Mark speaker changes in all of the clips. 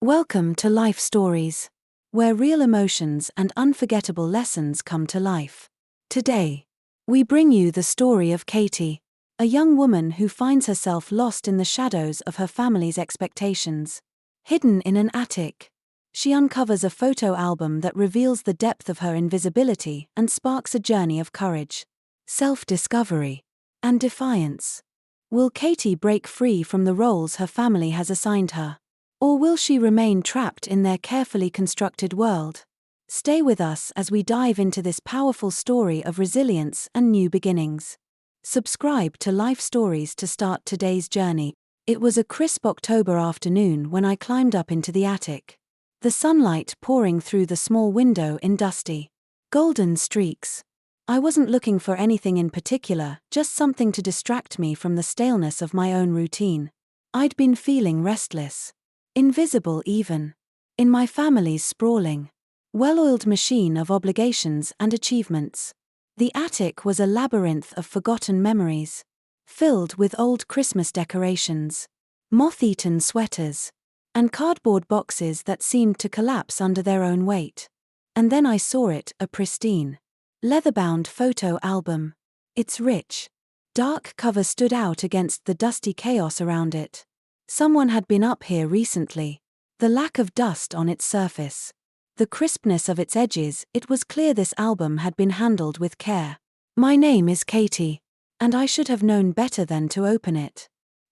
Speaker 1: Welcome to Life Stories, where real emotions and unforgettable lessons come to life. Today, we bring you the story of Katie, a young woman who finds herself lost in the shadows of her family's expectations. Hidden in an attic, she uncovers a photo album that reveals the depth of her invisibility and sparks a journey of courage, self-discovery, and defiance. Will Katie break free from the roles her family has assigned her? Or will she remain trapped in their carefully constructed world? Stay with us as we dive into this powerful story of resilience and new beginnings. Subscribe to Life Stories to start today's journey. It was a crisp October afternoon when I climbed up into the attic. The sunlight pouring through the small window in dusty, golden streaks. I wasn't looking for anything in particular, just something to distract me from the staleness of my own routine. I'd been feeling restless. Invisible even. In my family's sprawling, well-oiled machine of obligations and achievements. The attic was a labyrinth of forgotten memories, filled with old Christmas decorations, moth-eaten sweaters, and cardboard boxes that seemed to collapse under their own weight. And then I saw it, a pristine, leather-bound photo album. Its rich, dark cover stood out against the dusty chaos around it. Someone had been up here recently. The lack of dust on its surface, the crispness of its edges, it was clear this album had been handled with care. My name is Katie, and I should have known better than to open it.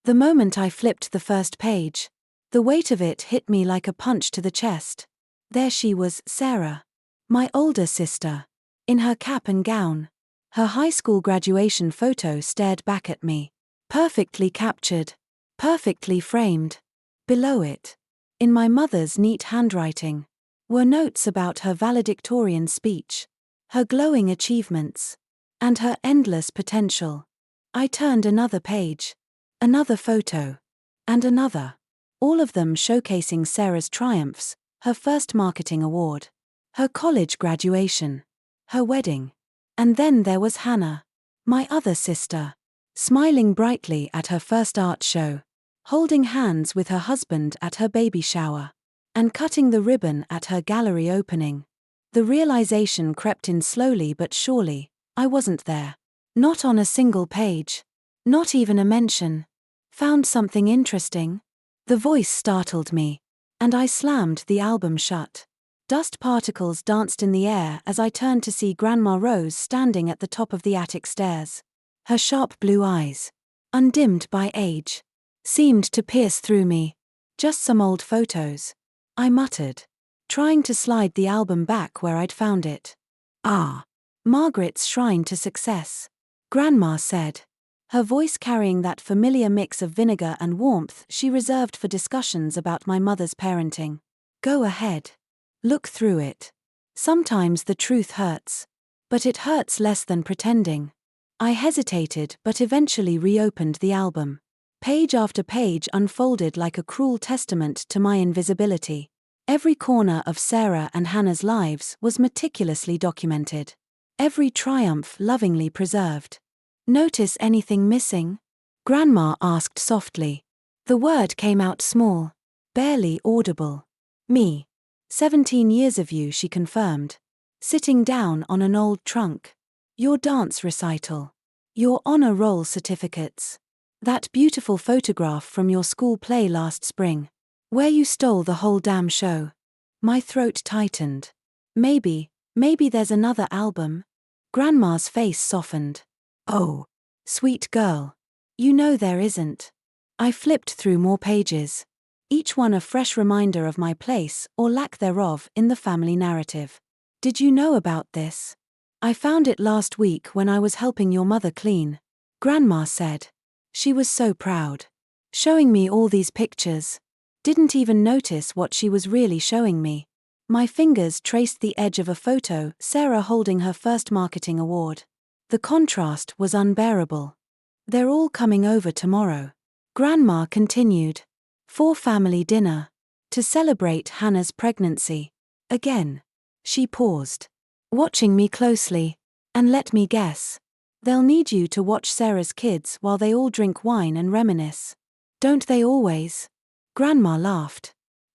Speaker 1: The moment I flipped the first page, the weight of it hit me like a punch to the chest. There she was, Sarah, my older sister, in her cap and gown. Her high school graduation photo stared back at me, perfectly captured, perfectly framed. Below it, in my mother's neat handwriting, were notes about her valedictorian speech, her glowing achievements, and her endless potential. I turned another page, another photo, and another, all of them showcasing Sarah's triumphs, her first marketing award, her college graduation, her wedding. And then there was Hannah, my other sister, smiling brightly at her first art show, holding hands with her husband at her baby shower, and cutting the ribbon at her gallery opening. The realization crept in slowly but surely. I wasn't there. Not on a single page. Not even a mention. Found something interesting? The voice startled me, and I slammed the album shut. Dust particles danced in the air as I turned to see Grandma Rose standing at the top of the attic stairs. Her sharp blue eyes, undimmed by age, seemed to pierce through me. Just some old photos, I muttered, trying to slide the album back where I'd found it. Ah, Margaret's Shrine to Success, Grandma said, her voice carrying that familiar mix of vinegar and warmth she reserved for discussions about my mother's parenting. Go ahead. Look through it. Sometimes the truth hurts, but it hurts less than pretending. I hesitated but eventually reopened the album. Page after page unfolded like a cruel testament to my invisibility. Every corner of Sarah and Hannah's lives was meticulously documented. Every triumph lovingly preserved. Notice anything missing? Grandma asked softly. The word came out small, barely audible. Me. 17 years of you, she confirmed. Sitting down on an old trunk. Your dance recital. Your honor roll certificates. That beautiful photograph from your school play last spring, where you stole the whole damn show. My throat tightened. Maybe there's another album? Grandma's face softened. Oh, sweet girl. You know there isn't. I flipped through more pages, each one a fresh reminder of my place, or lack thereof, in the family narrative. Did you know about this? I found it last week when I was helping your mother clean, Grandma said. She was so proud. Showing me all these pictures. Didn't even notice what she was really showing me. My fingers traced the edge of a photo, Sarah holding her first marketing award. The contrast was unbearable. They're all coming over tomorrow, Grandma continued. For family dinner. To celebrate Hannah's pregnancy. Again. She paused, watching me closely. And let me guess. They'll need you to watch Sarah's kids while they all drink wine and reminisce. Don't they always? Grandma laughed.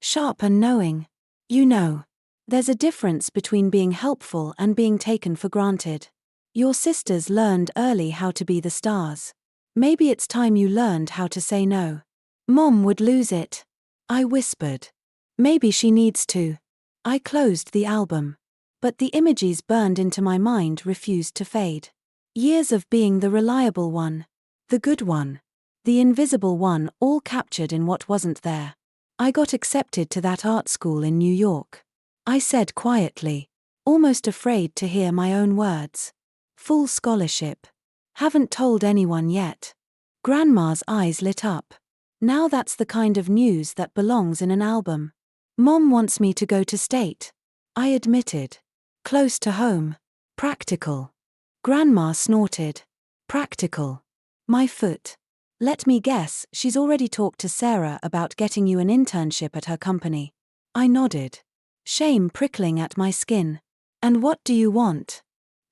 Speaker 1: sharp and knowing. You know, there's a difference between being helpful and being taken for granted. Your sisters learned early how to be the stars. Maybe it's time you learned how to say no. Mom would lose it, I whispered. Maybe she needs to. I closed the album. But the images burned into my mind refused to fade. Years of being the reliable one, the good one, the invisible one, all captured in what wasn't there. I got accepted to that art school in New York. I said quietly, almost afraid to hear my own words. Full scholarship. Haven't told anyone yet. Grandma's eyes lit up. Now that's the kind of news that belongs in an album. Mom wants me to go to state, I admitted. Close to home. Practical. Grandma snorted. Practical. My foot. Let me guess, she's already talked to Sarah about getting you an internship at her company. I nodded. Shame prickling at my skin. And what do you want?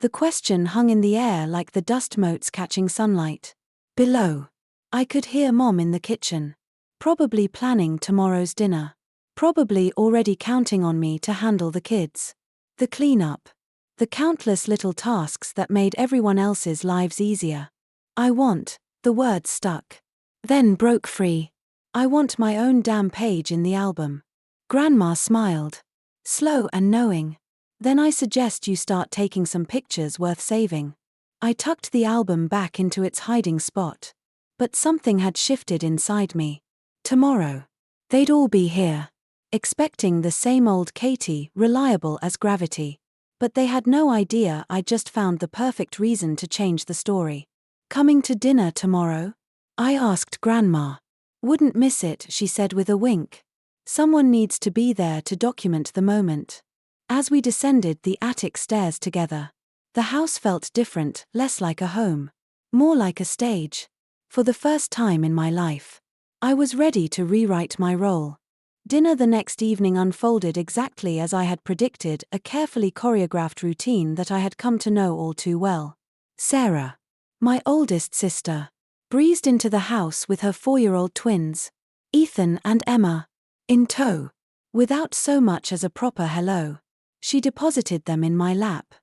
Speaker 1: The question hung in the air like the dust motes catching sunlight. Below. I could hear Mom in the kitchen. Probably planning tomorrow's dinner. Probably already counting on me to handle the kids. The cleanup. The countless little tasks that made everyone else's lives easier. I want, the word stuck. Then broke free. I want my own damn page in the album. Grandma smiled. Slow and knowing. Then I suggest you start taking some pictures worth saving. I tucked the album back into its hiding spot. But something had shifted inside me. Tomorrow. They'd all be here. Expecting the same old Katie, reliable as gravity. But they had no idea I'd just found the perfect reason to change the story. Coming to dinner tomorrow? I asked Grandma. Wouldn't miss it, she said with a wink. Someone needs to be there to document the moment. As we descended the attic stairs together, the house felt different, less like a home. More like a stage. For the first time in my life, I was ready to rewrite my role. Dinner the next evening unfolded exactly as I had predicted, a carefully choreographed routine that I had come to know all too well. Sarah, my oldest sister, breezed into the house with her 4-year-old twins, Ethan and Emma, in tow. Without so much as a proper hello, she deposited them in my lap.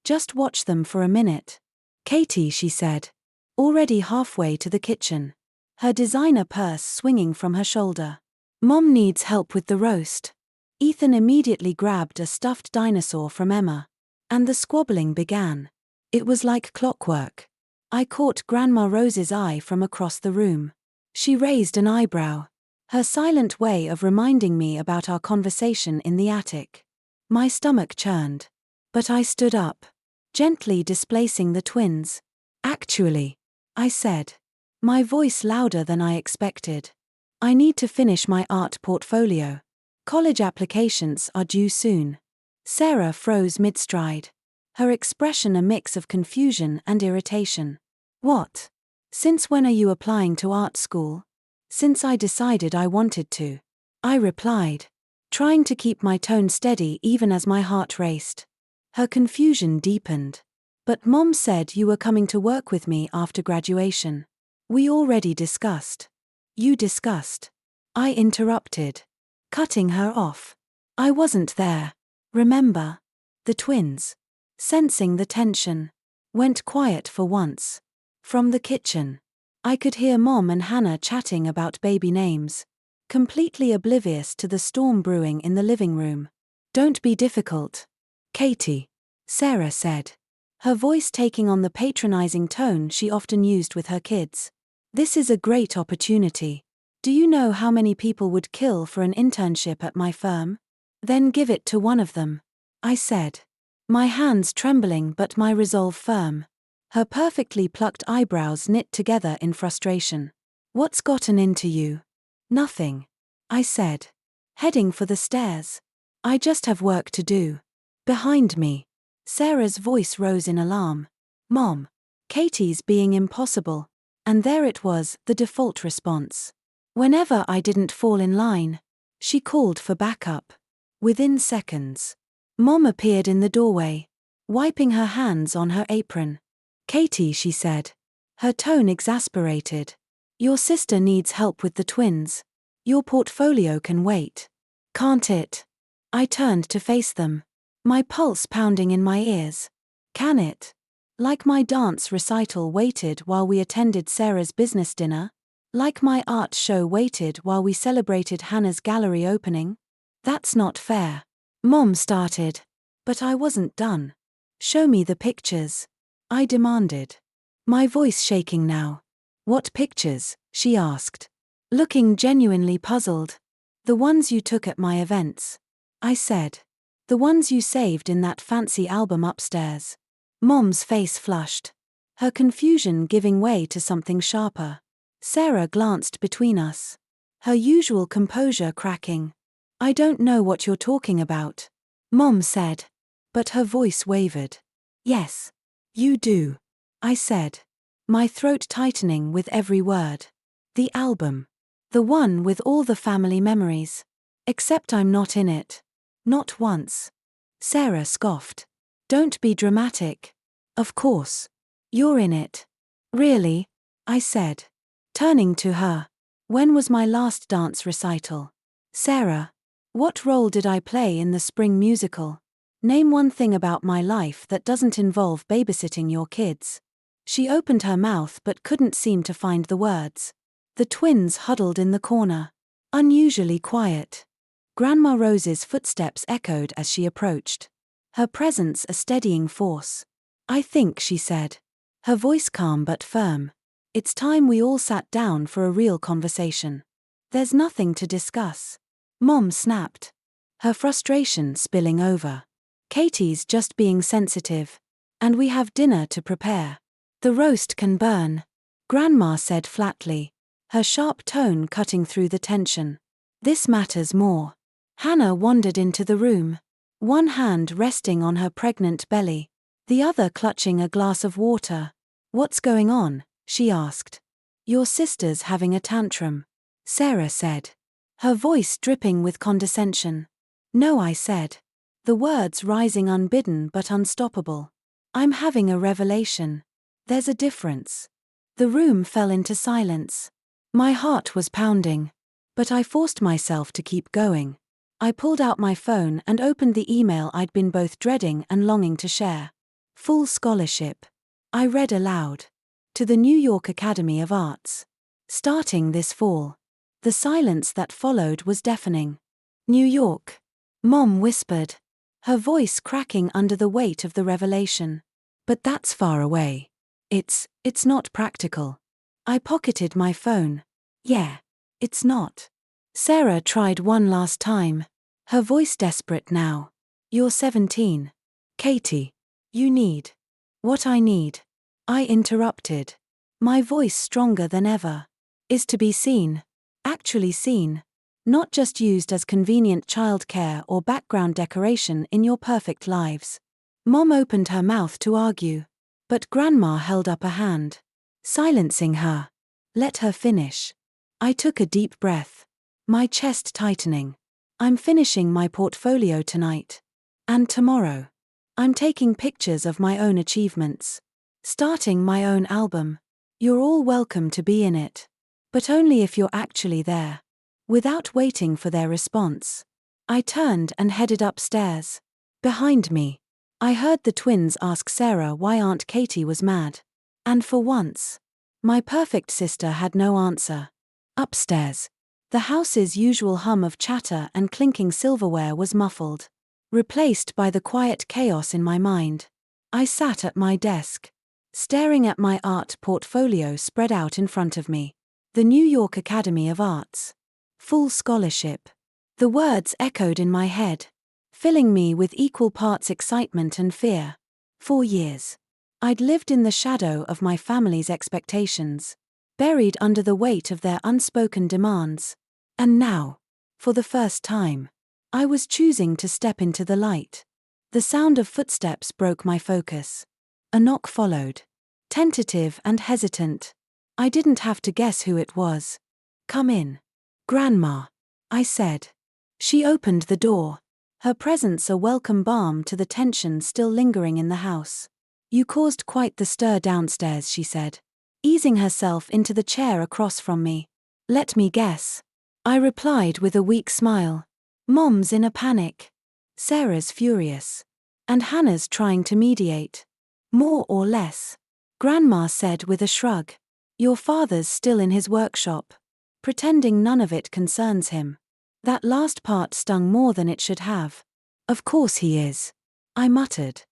Speaker 1: Just watch them for a minute. Katie, she said, already halfway to the kitchen, her designer purse swinging from her shoulder. Mom needs help with the roast. Ethan immediately grabbed a stuffed dinosaur from Emma. And the squabbling began. It was like clockwork. I caught Grandma Rose's eye from across the room. She raised an eyebrow. Her silent way of reminding me about our conversation in the attic. My stomach churned. But I stood up, gently displacing the twins. Actually, I said, my voice louder than I expected. I need to finish my art portfolio. College applications are due soon. Sarah froze mid-stride. Her expression a mix of confusion and irritation. What? Since when are you applying to art school? Since I decided I wanted to. I replied, trying to keep my tone steady even as my heart raced. Her confusion deepened. But Mom said you were coming to work with me after graduation. We already discussed. You discussed. I interrupted, cutting her off. I wasn't there. Remember? The twins, sensing the tension, went quiet for once. From the kitchen, I could hear Mom and Hannah chatting about baby names, completely oblivious to the storm brewing in the living room. Don't be difficult, Katie, Sarah said, her voice taking on the patronizing tone she often used with her kids. This is a great opportunity. Do you know how many people would kill for an internship at my firm? Then give it to one of them, I said. My hands trembling but my resolve firm. Her perfectly plucked eyebrows knit together in frustration. What's gotten into you? Nothing, I said. Heading for the stairs. I just have work to do. Behind me. Sarah's voice rose in alarm. Mom. Katie's being impossible. And there it was, the default response. Whenever I didn't fall in line, she called for backup. Within seconds, Mom appeared in the doorway, wiping her hands on her apron. Katie, she said, her tone exasperated. Your sister needs help with the twins. Your portfolio can wait. Can't it? I turned to face them, my pulse pounding in my ears. Can it? Like my dance recital waited while we attended Sarah's business dinner? Like my art show waited while we celebrated Hannah's gallery opening? That's not fair. Mom started. But I wasn't done. Show me the pictures, I demanded, my voice shaking now. What pictures? She asked, looking genuinely puzzled. The ones you took at my events, I said. The ones you saved in that fancy album upstairs. Mom's face flushed, her confusion giving way to something sharper. Sarah glanced between us, her usual composure cracking. I don't know what you're talking about, Mom said. But her voice wavered. Yes, you do, I said, my throat tightening with every word. The album. The one with all the family memories. Except I'm not in it. Not once. Sarah scoffed. Don't be dramatic. Of course. You're in it. Really? I said, turning to her. When was my last dance recital? Sarah. What role did I play in the spring musical? Name one thing about my life that doesn't involve babysitting your kids. She opened her mouth but couldn't seem to find the words. The twins huddled in the corner, unusually quiet. Grandma Rose's footsteps echoed as she approached, her presence a steadying force. I think, she said, her voice calm but firm. It's time we all sat down for a real conversation. There's nothing to discuss. Mom snapped, her frustration spilling over. Katie's just being sensitive. And we have dinner to prepare. The roast can burn, Grandma said flatly, her sharp tone cutting through the tension. This matters more. Hannah wandered into the room, one hand resting on her pregnant belly, the other clutching a glass of water. What's going on? She asked. Your sister's having a tantrum, Sarah said, her voice dripping with condescension. No, I said, the words rising unbidden but unstoppable. I'm having a revelation. There's a difference. The room fell into silence. My heart was pounding, but I forced myself to keep going. I pulled out my phone and opened the email I'd been both dreading and longing to share. Full scholarship. I read aloud. To the New York Academy of Arts. Starting this fall. The silence that followed was deafening. New York. Mom whispered, her voice cracking under the weight of the revelation. But that's far away. It's not practical. I pocketed my phone. Yeah, it's not. Sarah tried one last time, her voice desperate now. You're 17. Katie. You need. What I need. I interrupted. My voice stronger than ever. Is to be seen. Actually seen. Not just used as convenient childcare or background decoration in your perfect lives. Mom opened her mouth to argue. But Grandma held up a hand, silencing her. Let her finish. I took a deep breath, my chest tightening. I'm finishing my portfolio tonight. And tomorrow. I'm taking pictures of my own achievements. Starting my own album. You're all welcome to be in it. But only if you're actually there. Without waiting for their response. I turned and headed upstairs. Behind me, I heard the twins ask Sarah why Aunt Katie was mad. And for once, my perfect sister had no answer. Upstairs, the house's usual hum of chatter and clinking silverware was muffled, replaced by the quiet chaos in my mind. I sat at my desk, staring at my art portfolio spread out in front of me. The New York Academy of Arts. Full scholarship. The words echoed in my head, filling me with equal parts excitement and fear. 4 years. I'd lived in the shadow of my family's expectations, buried under the weight of their unspoken demands. And now, for the first time, I was choosing to step into the light. The sound of footsteps broke my focus. A knock followed. Tentative and hesitant. I didn't have to guess who it was. Come in. Grandma, I said. She opened the door, her presence a welcome balm to the tension still lingering in the house. You caused quite the stir downstairs, she said, easing herself into the chair across from me. Let me guess. I replied with a weak smile. Mom's in a panic. Sarah's furious. And Hannah's trying to mediate. More or less. Grandma said with a shrug. Your father's still in his workshop. Pretending none of it concerns him. That last part stung more than it should have. Of course he is. I muttered.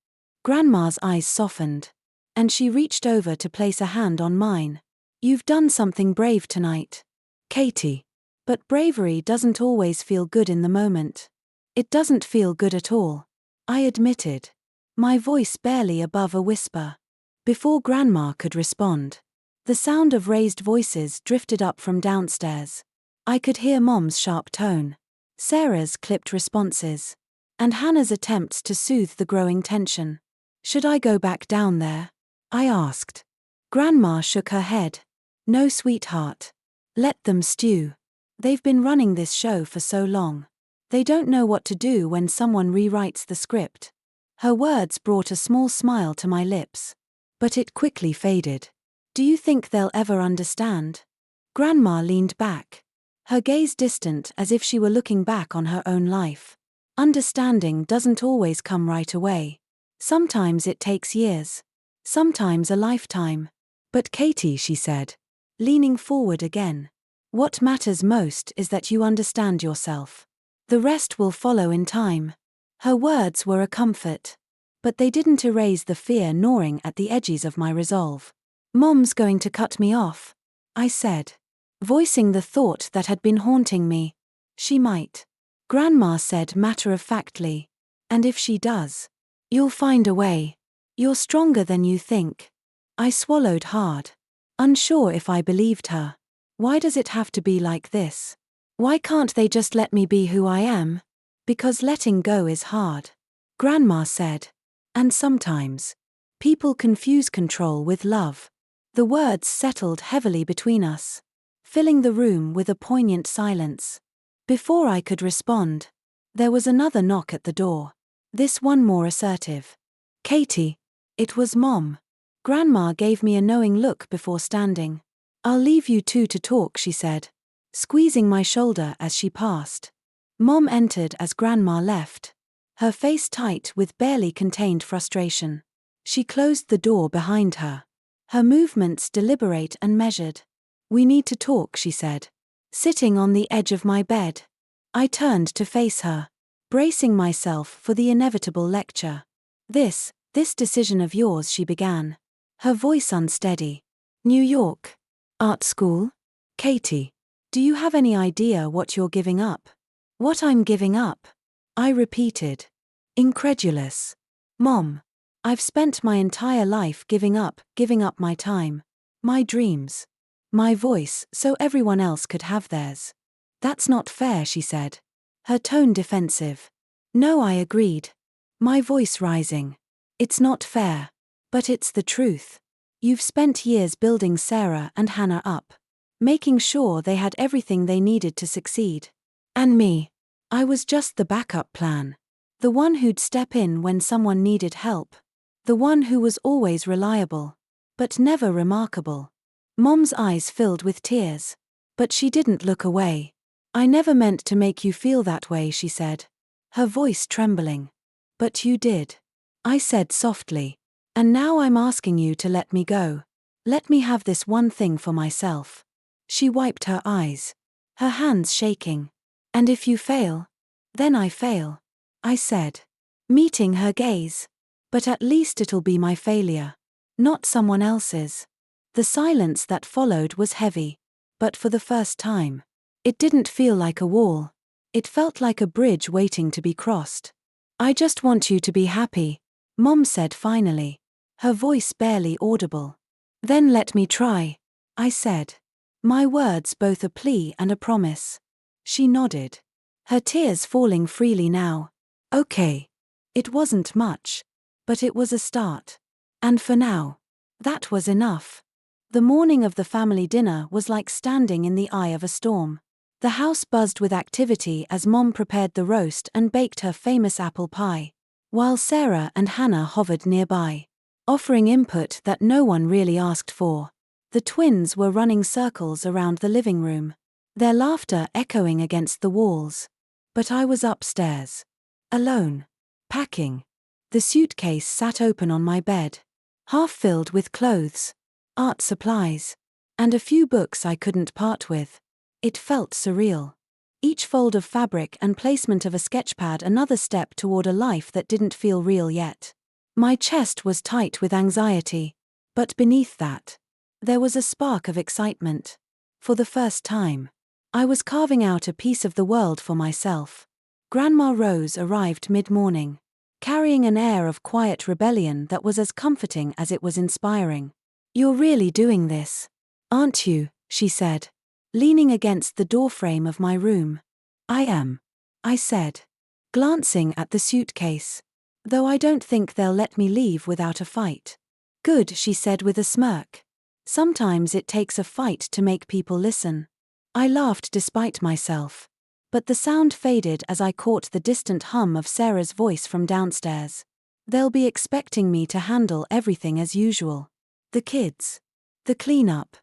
Speaker 1: Grandma's eyes softened. And she reached over to place a hand on mine. You've done something brave tonight, Katie. But bravery doesn't always feel good in the moment. It doesn't feel good at all, I admitted. My voice barely above a whisper. Before Grandma could respond, the sound of raised voices drifted up from downstairs. I could hear Mom's sharp tone, Sarah's clipped responses, and Hannah's attempts to soothe the growing tension. Should I go back down there? I asked. Grandma shook her head. No, sweetheart. Let them stew. They've been running this show for so long. They don't know what to do when someone rewrites the script. Her words brought a small smile to my lips. But it quickly faded. Do you think they'll ever understand? Grandma leaned back. Her gaze distant as if she were looking back on her own life. Understanding doesn't always come right away. Sometimes it takes years. Sometimes a lifetime. But Katie, she said, leaning forward again. What matters most is that you understand yourself. The rest will follow in time. Her words were a comfort. But they didn't erase the fear gnawing at the edges of my resolve. Mom's going to cut me off, I said, voicing the thought that had been haunting me. She might. Grandma said matter-of-factly. And if she does, you'll find a way. You're stronger than you think. I swallowed hard, unsure if I believed her. Why does it have to be like this? Why can't they just let me be who I am? Because letting go is hard, Grandma said. And sometimes, people confuse control with love. The words settled heavily between us, filling the room with a poignant silence. Before I could respond, there was another knock at the door. This one more assertive. Katie. It was Mom. Grandma gave me a knowing look before standing. I'll leave you two to talk, she said, squeezing my shoulder as she passed. Mom entered as Grandma left, her face tight with barely contained frustration. She closed the door behind her, her movements deliberate and measured. We need to talk, she said, sitting on the edge of my bed. I turned to face her, bracing myself for the inevitable lecture. This decision of yours, she began, her voice unsteady. New York. Art school? Katie, do you have any idea what you're giving up? What I'm giving up? I repeated, incredulous. Mom, I've spent my entire life giving up my time, my dreams, my voice so everyone else could have theirs. That's not fair, she said, her tone defensive. No, I agreed, my voice rising. It's not fair. But it's the truth. You've spent years building Sarah and Hannah up, making sure they had everything they needed to succeed. And me. I was just the backup plan. The one who'd step in when someone needed help. The one who was always reliable. But never remarkable. Mom's eyes filled with tears. But she didn't look away. I never meant to make you feel that way, she said, her voice trembling. But you did. I said softly. And now I'm asking you to let me go. Let me have this one thing for myself. She wiped her eyes, her hands shaking. And if you fail, then I fail, I said, meeting her gaze. But at least it'll be my failure, not someone else's. The silence that followed was heavy. But for the first time, it didn't feel like a wall. It felt like a bridge waiting to be crossed. I just want you to be happy, Mom said finally, her voice barely audible. Then let me try, I said. My words both a plea and a promise. She nodded, her tears falling freely now. Okay. It wasn't much, but it was a start. And for now, that was enough. The morning of the family dinner was like standing in the eye of a storm. The house buzzed with activity as Mom prepared the roast and baked her famous apple pie, while Sarah and Hannah hovered nearby, offering input that no one really asked for. The twins were running circles around the living room, their laughter echoing against the walls. But I was upstairs. Alone. Packing. The suitcase sat open on my bed. Half filled with clothes, art supplies, and a few books I couldn't part with. It felt surreal. Each fold of fabric and placement of a sketchpad another step toward a life that didn't feel real yet. My chest was tight with anxiety. But beneath that, there was a spark of excitement. For the first time, I was carving out a piece of the world for myself. Grandma Rose arrived mid-morning, carrying an air of quiet rebellion that was as comforting as it was inspiring. "You're really doing this, aren't you?" she said, leaning against the doorframe of my room. "I am," I said, glancing at the suitcase. "Though I don't think they'll let me leave without a fight." "Good," she said with a smirk. "Sometimes it takes a fight to make people listen." I laughed despite myself. But the sound faded as I caught the distant hum of Sarah's voice from downstairs. "They'll be expecting me to handle everything as usual. The kids. The cleanup.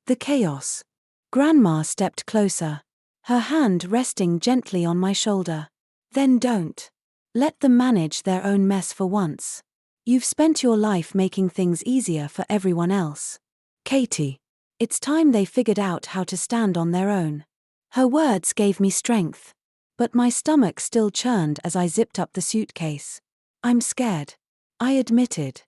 Speaker 1: The chaos." Grandma stepped closer, her hand resting gently on my shoulder. "Then don't. Let them manage their own mess for once. You've spent your life making things easier for everyone else. Katie. It's time they figured out how to stand on their own." Her words gave me strength. But my stomach still churned as I zipped up the suitcase. "I'm scared," I admitted.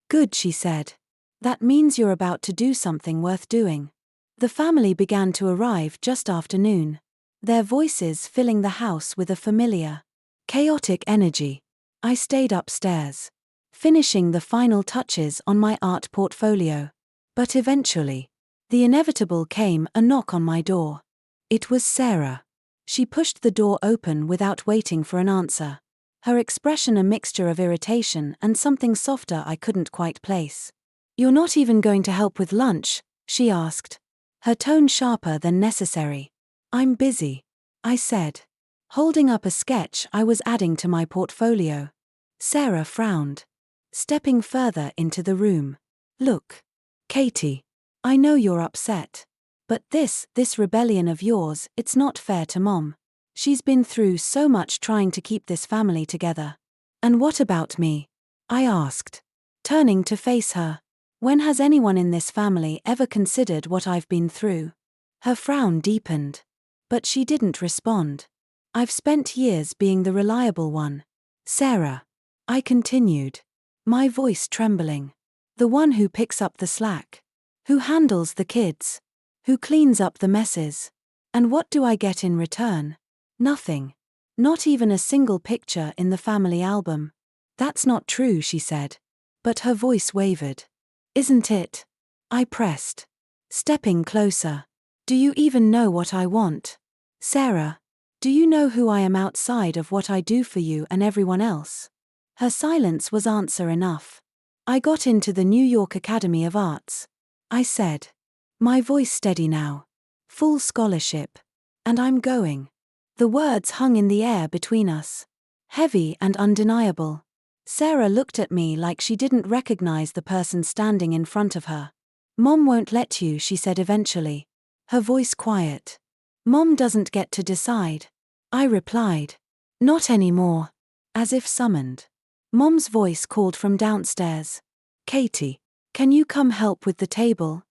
Speaker 1: "Good," she said. "That means you're about to do something worth doing." The family began to arrive just after noon, their voices filling the house with a familiar, chaotic energy. I stayed upstairs, finishing the final touches on my art portfolio. But eventually, the inevitable came: a knock on my door. It was Sarah. She pushed the door open without waiting for an answer, her expression a mixture of irritation and something softer I couldn't quite place. "You're not even going to help with lunch?" she asked, her tone sharper than necessary. "I'm busy," I said, holding up a sketch I was adding to my portfolio. Sarah frowned, stepping further into the room. "Look, Katie, I know you're upset. But this rebellion of yours, it's not fair to Mom. She's been through so much trying to keep this family together." "And what about me?" I asked, turning to face her. "When has anyone in this family ever considered what I've been through?" Her frown deepened. But she didn't respond. "I've spent years being the reliable one, Sarah," I continued, my voice trembling. "The one who picks up the slack, who handles the kids, who cleans up the messes. And what do I get in return? Nothing. Not even a single picture in the family album." "That's not true," she said. But her voice wavered. "Isn't it?" I pressed, stepping closer. "Do you even know what I want? Sarah, do you know who I am outside of what I do for you and everyone else?" Her silence was answer enough. "I got into the New York Academy of Arts," I said, my voice steady now. "Full scholarship. And I'm going." The words hung in the air between us, heavy and undeniable. Sarah looked at me like she didn't recognize the person standing in front of her. "Mom won't let you," she said eventually, her voice quiet. "Mom doesn't get to decide," I replied. "Not anymore." As if summoned, Mom's voice called from downstairs. "Katie, can you come help with the table?"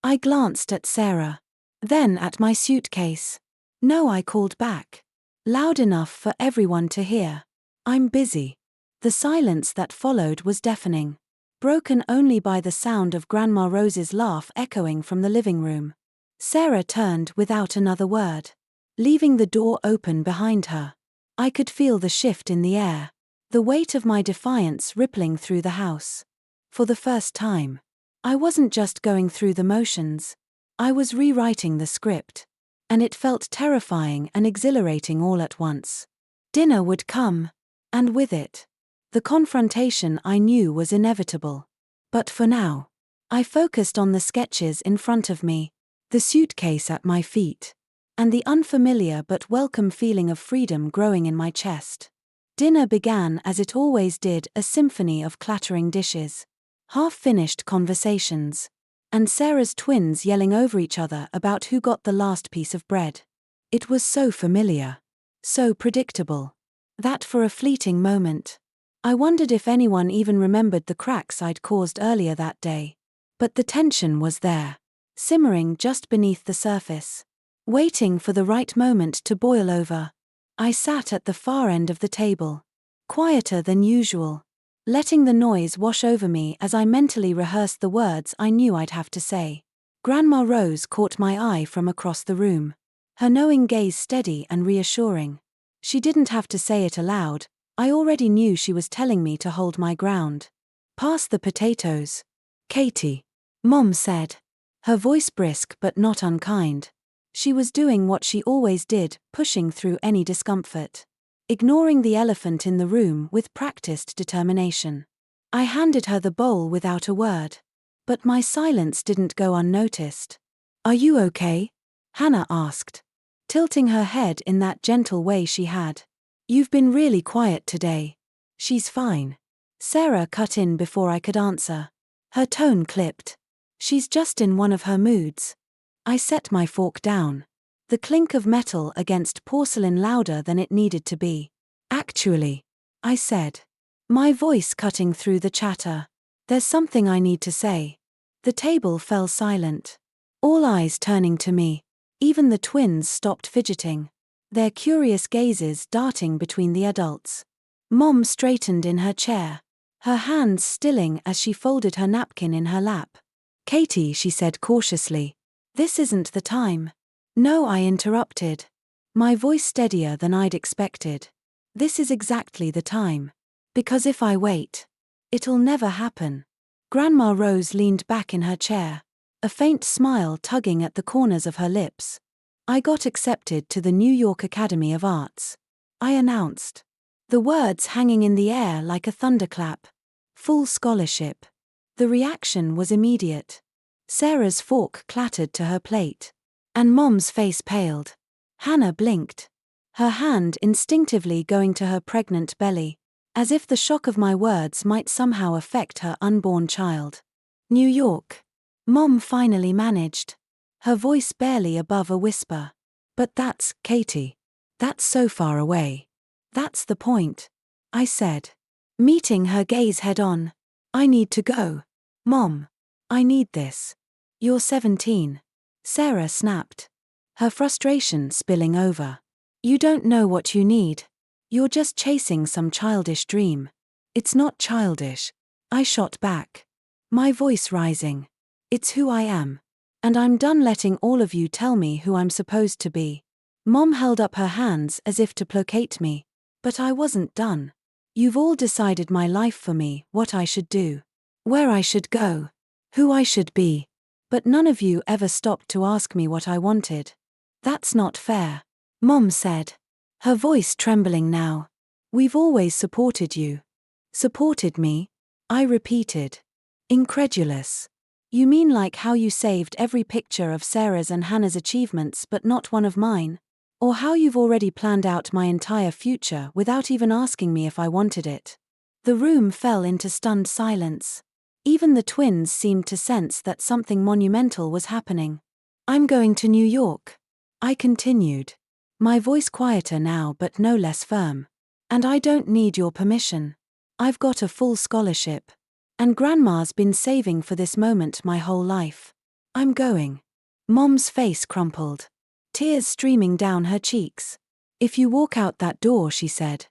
Speaker 1: I glanced at Sarah, then at my suitcase. "No," I called back, loud enough for everyone to hear. "I'm busy." The silence that followed was deafening, broken only by the sound of Grandma Rose's laugh echoing from the living room. Sarah turned without another word, leaving the door open behind her. I could feel the shift in the air, the weight of my defiance rippling through the house. For the first time, I wasn't just going through the motions, I was rewriting the script. And it felt terrifying and exhilarating all at once. Dinner would come, and with it, the confrontation I knew was inevitable. But for now, I focused on the sketches in front of me, the suitcase at my feet, and the unfamiliar but welcome feeling of freedom growing in my chest. Dinner began as it always did, a symphony of clattering dishes, half-finished conversations, and Sarah's twins yelling over each other about who got the last piece of bread. It was so familiar. So predictable. That for a fleeting moment. I wondered if anyone even remembered the cracks I'd caused earlier that day. But the tension was there, simmering just beneath the surface, waiting for the right moment to boil over. I sat at the far end of the table, quieter than usual, letting the noise wash over me as I mentally rehearsed the words I knew I'd have to say. Grandma Rose caught my eye from across the room, her knowing gaze steady and reassuring. She didn't have to say it aloud, I already knew she was telling me to hold my ground. Pass the potatoes, Katie, Mom said, her voice brisk but not unkind. She was doing what she always did, pushing through any discomfort, ignoring the elephant in the room with practiced determination. I handed her the bowl without a word. But my silence didn't go unnoticed. Are you okay? Hannah asked, tilting her head in that gentle way she had. You've been really quiet today. She's fine. Sarah cut in before I could answer. Her tone clipped. She's just in one of her moods. I set my fork down, the clink of metal against porcelain louder than it needed to be. Actually, I said, my voice cutting through the chatter, there's something I need to say. The table fell silent, all eyes turning to me. Even the twins stopped fidgeting, their curious gazes darting between the adults. Mom straightened in her chair, her hands stilling as she folded her napkin in her lap. Katie, she said cautiously, this isn't the time. No, I interrupted, my voice steadier than I'd expected. This is exactly the time. Because if I wait, it'll never happen. Grandma Rose leaned back in her chair, a faint smile tugging at the corners of her lips. I got accepted to the New York Academy of Arts, I announced, the words hanging in the air like a thunderclap. Full scholarship. The reaction was immediate. Sarah's fork clattered to her plate, and Mom's face paled. Hannah blinked, her hand instinctively going to her pregnant belly, as if the shock of my words might somehow affect her unborn child. New York. Mom finally managed, her voice barely above a whisper. But that's, Katie, that's so far away. That's the point, I said, meeting her gaze head on. I need to go. Mom, I need this. You're 17. Sarah snapped, her frustration spilling over. You don't know what you need. You're just chasing some childish dream. It's not childish, I shot back, my voice rising. It's who I am. And I'm done letting all of you tell me who I'm supposed to be. Mom held up her hands as if to placate me. But I wasn't done. You've all decided my life for me, what I should do, where I should go, who I should be. But none of you ever stopped to ask me what I wanted. That's not fair, Mom said, her voice trembling now. We've always supported you. Supported me? I repeated, incredulous. You mean like how you saved every picture of Sarah's and Hannah's achievements but not one of mine? Or how you've already planned out my entire future without even asking me if I wanted it? The room fell into stunned silence. Even the twins seemed to sense that something monumental was happening. I'm going to New York, I continued, my voice quieter now but no less firm. And I don't need your permission. I've got a full scholarship. And Grandma's been saving for this moment my whole life. I'm going. Mom's face crumpled, tears streaming down her cheeks. If you walk out that door, she said,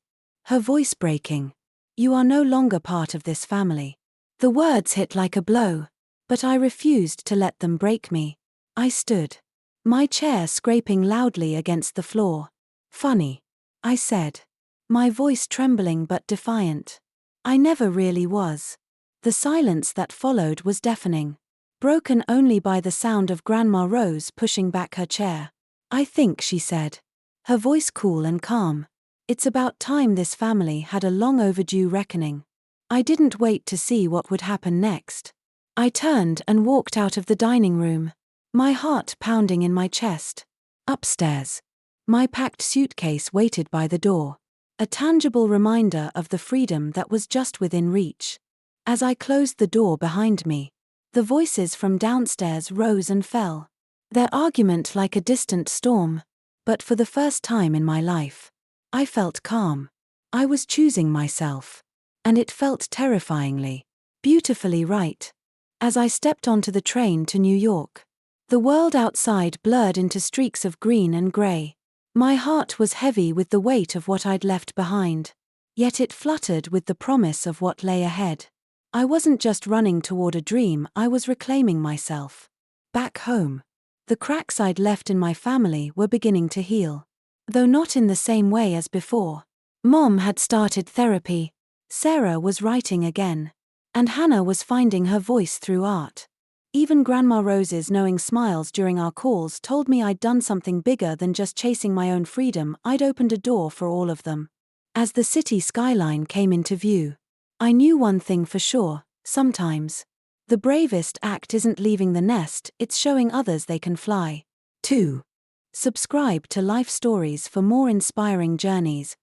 Speaker 1: her voice breaking, you are no longer part of this family. The words hit like a blow, but I refused to let them break me. I stood, my chair scraping loudly against the floor. Funny, I said, my voice trembling but defiant. I never really was. The silence that followed was deafening, broken only by the sound of Grandma Rose pushing back her chair. I think, she said, her voice cool and calm, it's about time this family had a long overdue reckoning. I didn't wait to see what would happen next. I turned and walked out of the dining room, my heart pounding in my chest. Upstairs, my packed suitcase waited by the door, a tangible reminder of the freedom that was just within reach. As I closed the door behind me, the voices from downstairs rose and fell, their argument like a distant storm. But for the first time in my life, I felt calm. I was choosing myself. And it felt terrifyingly, beautifully right. As I stepped onto the train to New York, the world outside blurred into streaks of green and grey. My heart was heavy with the weight of what I'd left behind. Yet it fluttered with the promise of what lay ahead. I wasn't just running toward a dream, I was reclaiming myself. Back home, the cracks I'd left in my family were beginning to heal. Though not in the same way as before. Mom had started therapy, Sarah was writing again, and Hannah was finding her voice through art. Even Grandma Rose's knowing smiles during our calls told me I'd done something bigger than just chasing my own freedom. I'd opened a door for all of them. As the city skyline came into view, I knew one thing for sure: sometimes the bravest act isn't leaving the nest, it's showing others they can fly. 2. Subscribe to Life Stories for more inspiring journeys.